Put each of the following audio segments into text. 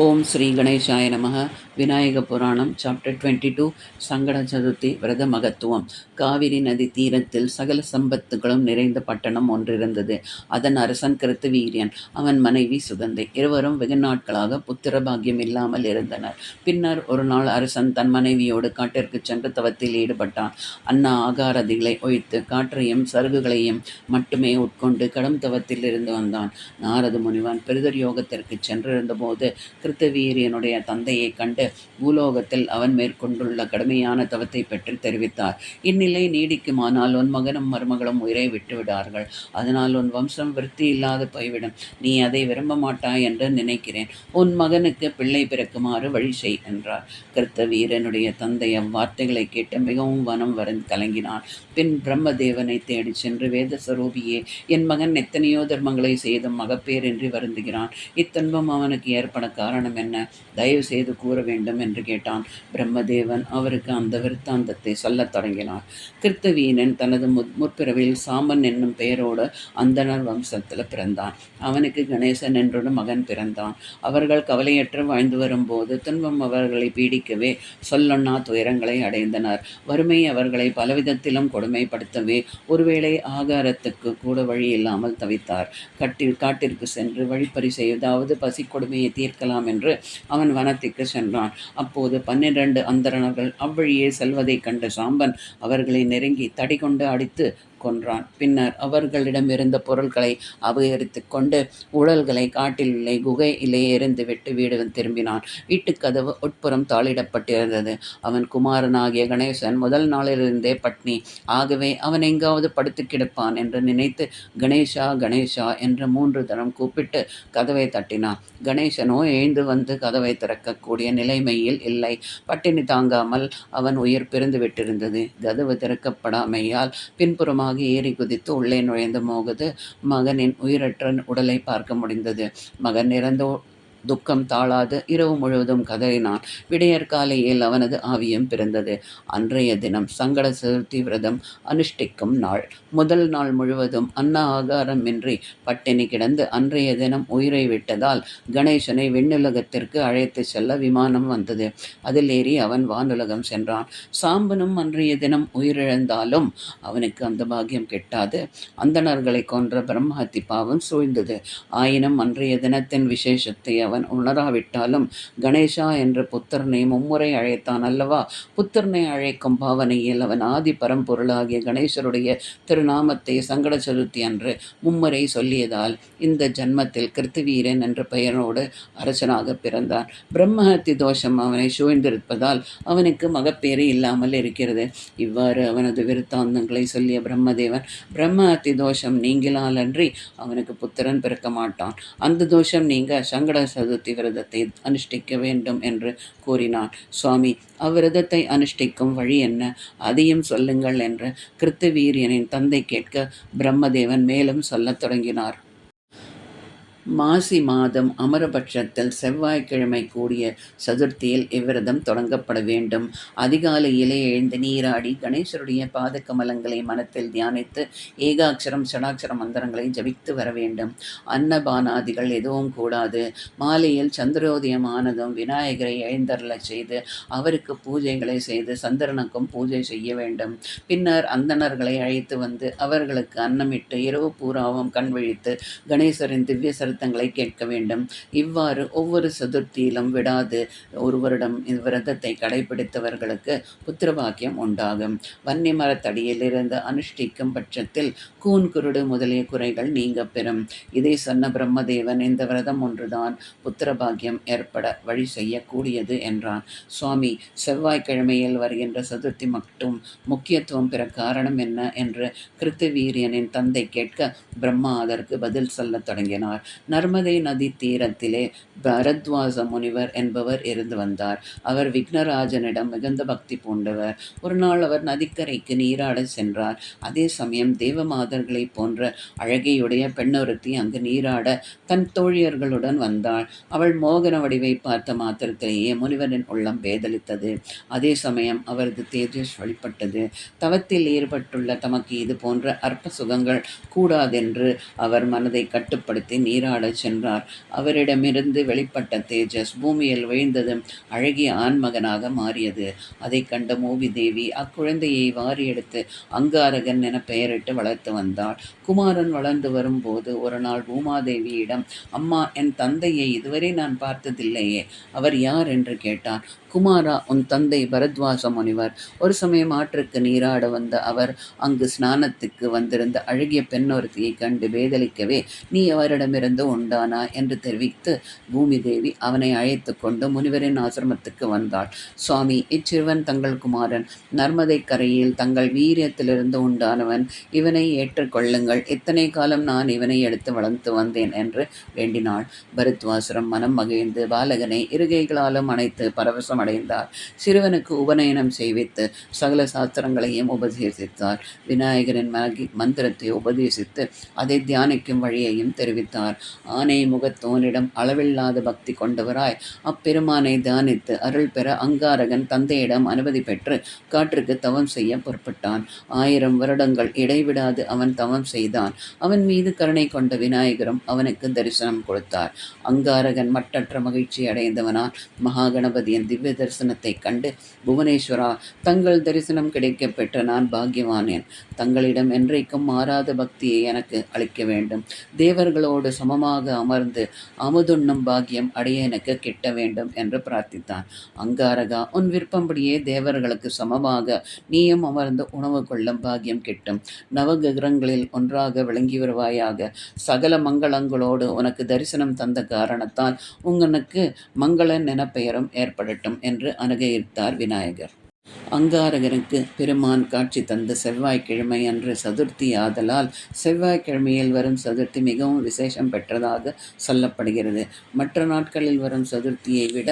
ஓம் ஸ்ரீ கணேசாய நமக. விநாயக புராணம் சாப்டர் 22 சங்கட சதுர்த்தி விரத மகத்துவம். காவிரி நதி தீரத்தில் சகல சம்பத்துகளும் நிறைந்த பட்டணம் ஒன்றிருந்தது. அதன் அரசன் கிருத்தவீரியன், அவன் மனைவி சுகந்தை. இருவரும் வெகு நாட்களாக புத்திர பாக்கியம் இல்லாமல் இருந்தனர். பின்னர் ஒரு நாள் அரசன் தன் மனைவியோடு காட்டிற்கு சென்று தவத்தில் ஈடுபட்டான். அன்ன ஆகாரதிகளை ஒழித்து காற்றையும் சருகுகளையும் மட்டுமே உட்கொண்டு கடும் தவத்தில் இருந்து வந்தான். நாரத முனிவன் பிருதர் யோகத்திற்கு சென்றிருந்தபோது கிருத்தவீரியனுடைய தந்தையை கண்டு பூலோகத்தில் அவன் மேற்கொண்டுள்ள கடுமையான தவத்தை பற்றி தெரிவித்தார். இந்நிலை நீடிக்குமானால் உன் மகனும் மருமகளும் உயிரை விட்டுவிடார்கள். அதனால் உன் வம்சம் விருத்தி இல்லாது போய்விடும். நீ அதை விரும்ப மாட்டாய் என்று நினைக்கிறேன். உன் மகனுக்கு பிள்ளை பிறக்குமாறு வழி செய் என்றார். கிருத்தவீரனுடைய தந்தை அவ்வார்த்தைகளை கேட்டு மிகவும் வனம் வருந்து கலங்கினான். பின் பிரம்மதேவனை தேடி சென்று வேதஸ்வரூபியே, என் மகன் எத்தனையோ தர்மங்களை செய்தும் மகப்பேரின்றி வருந்துகிறான். இத்துன்பம் அவனுக்கு ஏற்பட காரணம் என்ன? தயவு செய்து கூற வேண்டும் என்று கேட்டான். பிரம்மதேவன் அவருக்கு அந்த விருத்தாந்தத்தை சொல்லத் தொடங்கினார். கிருத்தவீரன் தனது முற்பிறவியில் சாம்பன் என்னும் பெயரோடு அந்தனர் வம்சத்தில் பிறந்தான். அவனுக்கு கணேசன் என்றொரு மகன் பிறந்தான். அவர்கள் கவலையற்று வாழ்ந்து வரும்போது துன்பம் அவர்களை பீடிக்கவே சொல்லொண்ணா துயரங்களை அடைந்தனர். வறுமை அவர்களை பலவிதத்திலும் கொடுமைப்படுத்தவே ஒருவேளை ஆகாரத்துக்கு கூட வழி இல்லாமல் தவித்தார். காட்டிற்கு சென்று வழிப்பறி செய்வதாவது பசி கொடுமையை தீர்க்கலாம் என்று அவன் வனத்திற்கு சென்றான். அப்போது 12 அந்தணர்கள் அவ்வழியே செல்வதைக் கண்ட சாம்பன் அவர்களை நெருங்கி தடி கொண்டு அடித்து கொன்றான். பின்னர் அவர்களிடமிருந்த பொருட்களை அபகரித்து கொண்டு உடல்களை காட்டில் உள்ள குகையிலே எறிந்துவிட்டு வீடு திரும்பினான். வீட்டுக்கதவு உட்புறம் தாளிடப்பட்டிருந்தது. அவன் குமாரனாகிய கணேசன் முதல் நாளிலிருந்தே பட்னி. ஆகவே அவன் எங்காவது படுத்து கிடப்பான் என்று நினைத்து கணேஷா கணேஷா என்று 3 தரம் கூப்பிட்டு கதவை தட்டினான். கணேசனோ எழுந்து வந்து கதவை திறக்கக்கூடிய நிலைமையில் இல்லை. பட்டினி தாங்காமல் அவன் உயிர் பிரிந்து விட்டிருந்தது. கதவு திறக்கப்படாமையால் பின்புறமாக ஏறி குதித்து உள்ளே நுழைந்த போது மகனின் உயிரற்ற உடலை பார்க்க முடிந்தது. மகன் இறந்த துக்கம் தாழாது இரவு முழுவதும் கதறினான். விடையற் காலையில் அவனது ஆவியும் பிறந்தது. அன்றைய தினம் சங்கட சதுர்த்தி விரதம் அனுஷ்டிக்கும் நாள். முதல் நாள் முழுவதும் அன்ன ஆகாரமின்றி பட்டினி கிடந்து அன்றைய தினம் உயிரை விட்டதால் கணேசனை விண்ணுலகத்திற்கு அழைத்து செல்ல விமானம் வந்தது. அதில் ஏறி அவன் வானுலகம் சென்றான். சாம்பனும் அன்றைய தினம் உயிரிழந்தாலும் அவனுக்கு அந்த பாக்கியம் கிட்டாது. அந்தணர்களை கொன்ற பிரம்மஹத்தி பாவம் சூழ்ந்தது. ஆயினும் அன்றைய தினத்தின் விசேஷத்தை அவன் உணராவிட்டாலும் கணேசா என்ற புத்திரனை மும்முறை அழைத்தான் அல்லவா? புத்திரனை அழைக்கும் பாவனையில் அவன் ஆதி பரம்பொருளாகிய கணேசருடைய திருநாமத்தை சங்கட சதுர்த்தி அன்று மும்முறை சொல்லியதால் இந்த ஜன்மத்தில் கிருத்தவீரன் என்ற பெயரோடு அரசனாக பிறந்தான். பிரம்மஹத்தி தோஷம் அவனை சூழ்ந்திருப்பதால் அவனுக்கு மகப்பேறு இல்லாமல் இருக்கிறது. இவ்வாறு அவனது விருத்தாந்தங்களை சொல்லிய பிரம்மதேவன், பிரம்மஹத்தி தோஷம் நீங்கிலாலன்றி அவனுக்கு புத்திரன் பிறக்க மாட்டான். அந்த தோஷம் நீங்க சங்கட சதுர்த்தி விரதத்தை அனுஷ்டிக்க வேண்டும் என்று கூறினான். சுவாமி, அவ்விரதத்தை அனுஷ்டிக்கும் வழி என்ன? அதையும் சொல்லுங்கள் என்று கிருத்தவீரியனின் தந்தை கேட்க பிரம்மதேவன் மேலும் சொல்லத் தொடங்கினார். மாசி மாதம் அமரபட்சத்தில் செவ்வாய்க்கிழமை கூடிய சதுர்த்தியில் இவ்விரதம் தொடங்கப்பட வேண்டும். அதிகாலையிலே எழுந்து நீராடி கணேசருடைய பாத கமலங்களை மனத்தில் தியானித்து ஏகாட்சரம் ஷடாட்சர மந்திரங்களை ஜபித்து வர வேண்டும். அன்னபானாதிகள் எதுவும் கூடாது. மாலையில் சந்திரோதயமானதும் விநாயகரை எழுந்தருளச் செய்து அவருக்கு பூஜைகளை செய்து சந்திரனுக்கும் பூஜை செய்ய வேண்டும். பின்னர் அந்தணர்களை அழைத்து வந்து அவர்களுக்கு அன்னமிட்டு இரவு பூராவும் கண் விழித்து கணேசரின் திவ்ய தங்களை கேட்க வேண்டும். இவ்வாறு ஒவ்வொரு சதுர்த்தியிலும் விடாது ஒரு வருடம் இவ்விரதத்தை கடைபிடித்தவர்களுக்கு புத்திரபாக்கியம் உண்டாகும். வன்னி மரத்தடியில் இருந்து அனுஷ்டிக்கும் பட்சத்தில் கூன் குருடு முதலிய குறைகள் நீங்க பெறும். இதை சொன்ன பிரம்மதேவன், இந்த விரதம் ஒன்றுதான் புத்திரபாக்கியம் ஏற்பட வழி செய்யக்கூடியது என்றான். சுவாமி, செவ்வாய்க்கிழமையில் வருகின்ற சதுர்த்தி மட்டும் முக்கியத்துவம் பெற காரணம் என்ன என்று கிருத்தவீரியனின் தந்தை கேட்க பிரம்மா அதற்கு பதில் சொல்லத் தொடங்கினார். நர்மதை நதி தீரத்திலே பரத்வாச முனிவர் என்பவர் இருந்து வந்தார். அவர் விக்னராஜனிடம் மிகுந்த பக்தி பூண்டவர். ஒரு நாள் அவர் நதிக்கரைக்கு நீராட சென்றார். அதே சமயம் தேவமாதர்களை போன்ற அழகையுடைய பெண்ணொருத்தி அங்கு நீராட தன் தோழியர்களுடன் வந்தாள். அவள் மோகன வடிவை பார்த்த மாத்திரத்திலேயே முனிவரின் உள்ளம் பேதலித்தது. அதே சமயம் அவரது தேஜஸ் வழிபட்டது. தவத்தில் ஈடுபட்டுள்ள தமக்கு இது போன்ற அற்ப சுகங்கள் கூடாதென்று அவர் மனதை கட்டுப்படுத்தி நீராட நீராடச் சென்றார். அவரிடமிருந்து வெளிப்பட்ட தேஜஸ் பூமியில் விழுந்ததும் அழகிய ஆண்மகனாக மாறியது. அதைக் கண்ட மூவி தேவி அக்குழந்தையை வாரி எடுத்து அங்காரகன் என பெயரிட்டு வளர்த்து வந்தாள். குமாரன் வளர்ந்து வரும்போது ஒரு நாள் பூமாதேவியிடம், அம்மா, என் தந்தையை இதுவரை நான் பார்த்ததில்லையே, அவர் யார் என்று கேட்டான். குமாரா, உன் தந்தை பரத்வாச முனிவர். ஒரு சமயம் ஆற்றுக்கு நீராட வந்த அவர் அங்கு ஸ்நானத்துக்கு வந்திருந்த அழகிய பெண்ணொருத்தியை கண்டு பேதலிக்கவே நீ அவரிடமிருந்து உண்டானா என்று தெரிவித்து பூமி தேவி அவனை அழைத்து கொண்டு முனிவரின் ஆசிரமத்துக்கு வந்தாள். சுவாமி, இச்சிறுவன் தங்கள் குமாரன். நர்மதை கரையில் தங்கள் வீரியத்திலிருந்து உண்டானவன். இவனை ஏற்றுக்கொள்ளுங்கள். இத்தனை காலம் நான் இவனை எடுத்து வளர்த்து வந்தேன் என்று வேண்டினாள். பரத்வாசரம் மனம் மகிழ்ந்து பாலகனை இருகைகளாலும் அணைத்து பரவசம் அடைந்தார். சிறுவனுக்கு உபநயனம் செய்வித்து சகல சாஸ்திரங்களையும் உபதேசித்தார். விநாயகரின் மந்திரத்தை உபதேசித்து அதை தியானிக்கும் வழியையும் தெரிவித்தார். ஆனை முகத்தோனிடம் அளவில்லாத பக்தி கொண்டவராய் அப்பெருமானை தியானித்து அருள் பெற அங்காரகன் தந்தையிடம் அனுமதி பெற்று காற்றுக்கு தவம் செய்ய புறப்பட்டான். 1000 வருடங்கள் இடைவிடாது அவன் தவம் செய்தான். அவன் மீது கருணை கொண்ட விநாயகரும் அவனுக்கு தரிசனம் கொடுத்தார். அங்காரகன் மட்டற்ற மகிழ்ச்சி அடைந்தவனால் மகாகணபதியின் திவ்ய தரிசனத்தைக் கண்டு, புவனேஸ்வரா, தங்கள் தரிசனம் கிடைக்க பெற்ற நான் பாக்கியவானேன். தங்களிடம் என்றைக்கும் மாறாத பக்தியை எனக்கு அளிக்க வேண்டும். தேவர்களோடு சமமாக அமர்ந்து அமுதுண்ணும் பாக்கியம் அடைய எனக்கு கிட்ட வேண்டும் என்று பிரார்த்தித்தான். அங்காரகா, உன் விருப்பம்படியே தேவர்களுக்கு சமமாக நீயும் அமர்ந்து உணவு கொள்ளும் பாக்கியம் கிட்டும். நவகிரகங்களில் ஒன்றாக விளங்கி வருவாயாக. சகல மங்களங்களோடு உனக்கு தரிசனம் தந்த காரணத்தால் உங்களுக்கு மங்களன் என பெயரும் ஏற்படட்டும் என்று அனுகிரகித்தார் விநாயகர். அங்காரகனுக்கு பெருமான் காட்சி தந்த செவ்வாய்க்கிழமை அன்று சதுர்த்தி ஆதலால் செவ்வாய்க்கிழமையில் வரும் சதுர்த்தி மிகவும் விசேஷம் பெற்றதாக சொல்லப்படுகிறது. மற்ற நாட்களில் வரும் சதுர்த்தியை விட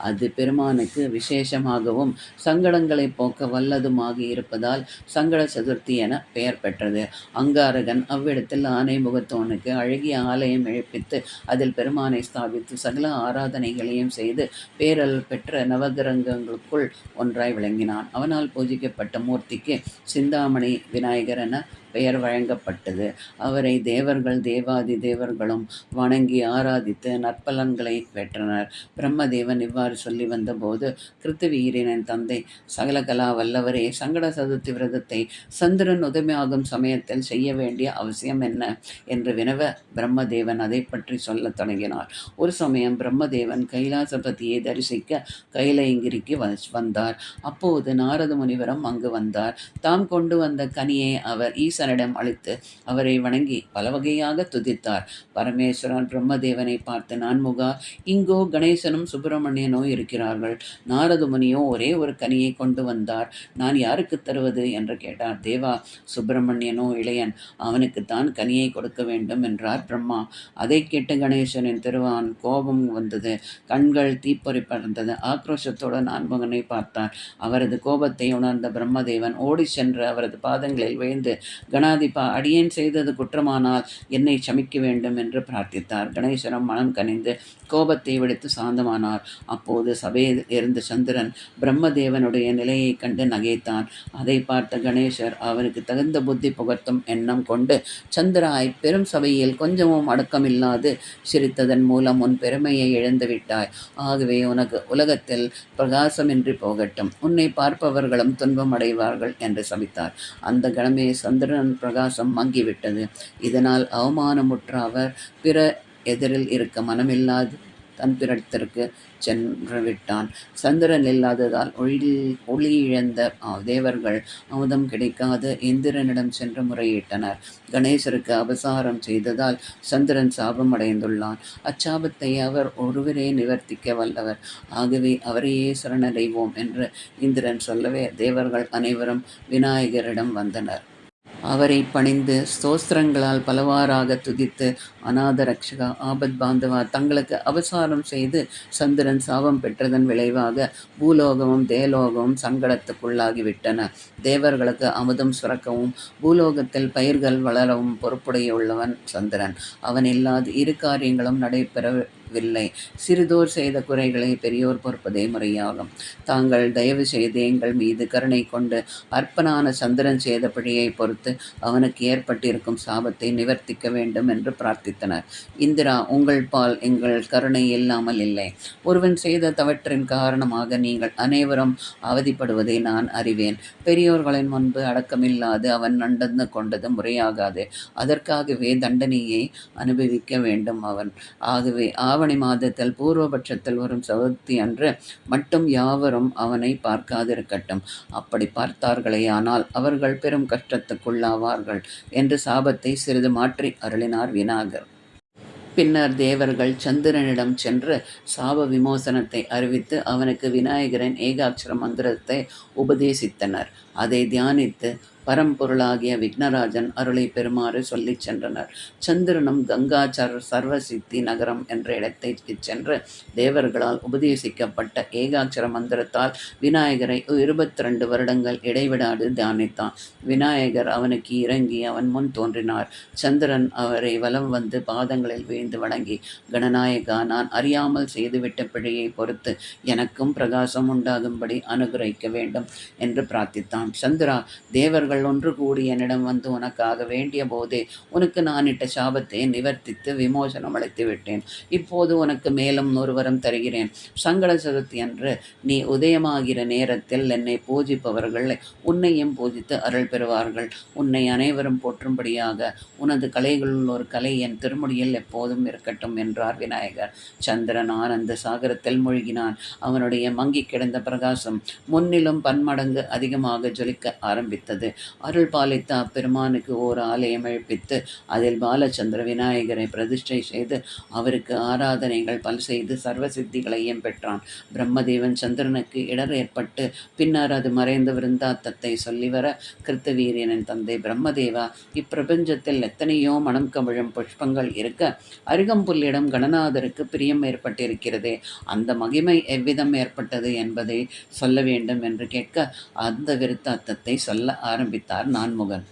அது பெருமானுக்கு விசேஷமாகவும் சங்கடங்களை போக்க வல்லதுமாக இருப்பதால் சங்கட சதுர்த்தி என பெயர் பெற்றது. அங்காரகன் அவ்விடத்தில் ஆனை முகத்தோனுக்கு அழகிய ஆலயம் எழுப்பித்து அதில் பெருமானை ஸ்தாபித்து சகல ஆராதனைகளையும் செய்து பேரல் பெற்ற நவகிரகங்களுக்குள் ஒன்றாய் விளங்கினான். அவனால் பூஜிக்கப்பட்ட மூர்த்திக்கு சிந்தாமணி விநாயகர் என பெயர் வழங்கப்பட்டது. அவரை தேவர்கள் தேவாதி தேவர்களும் வணங்கி ஆராதித்து நற்பலன்களை பெற்றனர். பிரம்மதேவன் இவ்வாறு சொல்லி வந்தபோது, கிருத்துவீரனின் தந்தை சகலகலா வல்லவரே, சங்கட சதுர்த்தி விரதத்தை சந்திரன் உதயமாகும் சமயத்தில் செய்ய வேண்டிய அவசியம் என்ன என்று வினவ பிரம்மதேவன் அதை பற்றி சொல்லத் தொடங்கினார். ஒரு சமயம் பிரம்மதேவன் கைலாசபதியை தரிசிக்க கைலயங்கிரிக்கு வந்தார். அப்போது நாரத முனிவரும் அங்கு வந்தார். தாம் கொண்டு வந்த கனியை அவர் ஈசனிடம் அளித்து அவரை வணங்கி பல வகையாக துதித்தார். பரமேஸ்வரன் பிரம்மதேவனை பார்த்து, நான்முகா, இங்கோ கணேசனும் சுப்பிரமணியனோ இருக்கிறார்கள். நாரத முனியோ ஒரே ஒரு கனியை கொண்டு வந்தார். நான் யாருக்கு தருவது என்று கேட்டார். தேவா, சுப்பிரமணியனோ இளையன், அவனுக்குத்தான் கனியை கொடுக்க வேண்டும் என்றார் பிரம்மா. அதை கேட்ட கணேசனின் திருவான் கோபம் வந்தது. கண்கள் தீப்பொறி பறந்தது. ஆக்ரோஷத்தோடு நான்முகனை பார்த்தார். அவரது கோபத்தை உணர்ந்த பிரம்மதேவன் ஓடி சென்று அவரது பாதங்களில் விழுந்து, கணாதிபா, அடியேன் செய்தது குற்றமானால் என்னை சமிக்க வேண்டும் என்று பிரார்த்தித்தார். கணேசனும் மனம் கனிந்து கோபத்தை விடுத்து சாந்தமானார். அப்போது சபையில் இருந்த சந்திரன் பிரம்மதேவனுடைய நிலையை கண்டு நகைத்தான். அதை பார்த்த கணேசர் அவனுக்கு தகுந்த புத்தி புகட்டும் எண்ணம் கொண்டு, சந்திராய், பெரும் சபையில் கொஞ்சமும் அடக்கமில்லாது சிரித்ததன் மூலம் உன் பெருமையை இழந்துவிட்டாய். ஆகவே உனக்கு உலகத்தில் பிரகாசமின்றி போகட்டும். உன்னை பார்ப்பவர்களும் துன்பம் அடைவார்கள் என்று சபித்தார். அந்த கணமே சந்திரன் பிரகாசம் மங்கிவிட்டது. இதனால் அவமானமுற்ற அவர் பிற எதிரில் இருக்க மனமில்லாது தன் பிறத்திற்கு சென்று விட்டான். சந்திரன் இல்லாததால் ஒளி இழந்த தேவர்கள் அமுதம் கிடைக்காது இந்திரனிடம் சென்று முறையிட்டனர். கணேசருக்கு அபசாரம் செய்ததால் சந்திரன் சாபம் அடைந்துள்ளான். அச்சாபத்தை அவர் ஒருவரே நிவர்த்திக்க வல்லவர். ஆகவே அவரையே சரணடைவோம் என்று இந்திரன் சொல்லவே தேவர்கள் அனைவரும் விநாயகரிடம் வந்தனர். அவரை பணிந்து ஸ்தோத்திரங்களால் பலவாறாக துதித்து, அநாத ரக்ஷகா, ஆபத் பாந்தவா, தங்களுக்கு அபசாரம் செய்து சந்திரன் சாபம் பெற்றதன் விளைவாக பூலோகமும் தேலோகமும் சங்கடத்துக்குள்ளாகிவிட்டன. தேவர்களுக்கு அமுதம் சுரக்கவும் பூலோகத்தில் பயிர்கள் வளரவும் பொறுப்புடையுள்ளவன் சந்திரன். அவன் இல்லாது இரு காரியங்களும் நடைபெற வில்லை. சிறிதோர் செய்த குறைகளை பெரியோர் பொறுப்பதே முறையாகும். தாங்கள் தயவு செய்து எங்கள் மீது கருணை கொண்டு அற்பனான சந்திரன் செய்த பிழையை பொறுத்து அவனுக்கு ஏற்பட்டிருக்கும் சாபத்தை நிவர்த்திக்க வேண்டும் என்று பிரார்த்தித்தனர். இந்திரா, உங்கள் பால் எங்கள் கருணை இல்லாமல் இல்லை. ஒருவன் செய்த தவற்றின் காரணமாக நீங்கள் அனைவரும் அவதிப்படுவதை நான் அறிவேன். பெரியோர்களின் முன்பு அடக்கமில்லாது அவன் நடந்து கொண்டது முறையாகாது. அதற்காகவே தண்டனையை அனுபவிக்க வேண்டும் அவன். ஆகவே ஆவணி மாதத்தில் பூர்வபட்சத்தில் வரும் சதுர்த்தி அன்று மட்டும் யாவரும் அவனை பார்க்காதிருக்கட்டும். அப்படி பார்த்தார்களேயானால் அவர்கள் பெரும் கஷ்டத்துக்குள்ளாவார்கள் என்று சாபத்தை சிறிது மாற்றி அருளினார் விநாயகர். பின்னர் தேவர்கள் சந்திரனிடம் சென்று சாப விமோசனத்தை அறிவித்து அவனுக்கு விநாயகரின் ஏகாட்சர மந்திரத்தை உபதேசித்தனர். அதை தியானித்து பரம்பொருளாகிய விக்னராஜன் அருளை பெறுமாறு சொல்லிச் சென்றனர். சந்திரனும் கங்காச்சர் சர்வசித்தி நகரம் என்ற இடத்திற்கு சென்று தேவர்களால் உபதேசிக்கப்பட்ட ஏகாட்சர மந்திரத்தால் விநாயகரை 22 வருடங்கள் இடைவிடாது தியானித்தான். விநாயகர் அவனுக்கு இறங்கி அவன் முன் தோன்றினார். சந்திரன் அவரை வலம் வந்து பாதங்களில் வீழ்ந்து வணங்கி, கணநாயகா, நான் அறியாமல் செய்துவிட்ட பிழையை பொறுத்து எனக்கும் பிரகாசம் உண்டாகும்படி அனுகிரகிக்க வேண்டும் என்று பிரார்த்தித்தான். சந்திரா, தேவர்கள் ஒன்று கூடி என்னிடம் வந்து உனக்காக வேண்டிய போதே உனக்கு நான் இட்ட சாபத்தை நிவர்த்தித்து விமோசனம் அளித்து விட்டேன். இப்போது உனக்கு மேலும் ஒரு வரம் தருகிறேன். சங்கட சதுர்த்தி அன்று நீ உதயமாகிற நேரத்தில் என்னை பூஜிப்பவர்கள் உன்னையும் பூஜித்து அருள் பெறுவார்கள். உன்னை அனைவரும் போற்றும்படியாக உனது கலைகளுள் ஒரு கலை என் திருமுடியில் எப்போதும் இருக்கட்டும் என்றார் விநாயகர். சந்திரன் ஆனந்த சாகரத்தில் மூழ்கினான். அவனுடைய மங்கி கிடந்த பிரகாசம் முன்னிலும் பன்மடங்கு அதிகமாக ஜொலிக்க ஆரம்பித்தது. அருள் பாலித்த அப்பெருமானுக்கு ஓர் ஆலயம் எழுப்பித்து அதில் பாலச்சந்திர விநாயகரை பிரதிஷ்டை செய்து அவருக்கு ஆராதனைகள் பல செய்து சர்வ சித்திகளையும் பெற்றான். பிரம்மதேவன் சந்திரனுக்கு இடர் ஏற்பட்டு பின்னர் அது மறைந்து விருந்தாத்தத்தை சொல்லி வர, கிருத்தவீரியனின் தந்தை பிரம்மதேவா, இப்பிரபஞ்சத்தில் எத்தனையோ மனம் கவிழும் புஷ்பங்கள் இருக்க அருகம்புல்லிடம் கணநாதருக்கு பிரியம் ஏற்பட்டிருக்கிறதே, அந்த மகிமை எவ்விதம் ஏற்பட்டது என்பதை சொல்ல வேண்டும் என்று கேட்க அந்த விருத்தாத்தத்தை சொல்ல ஆரம்பித்தார் நான்முகன்.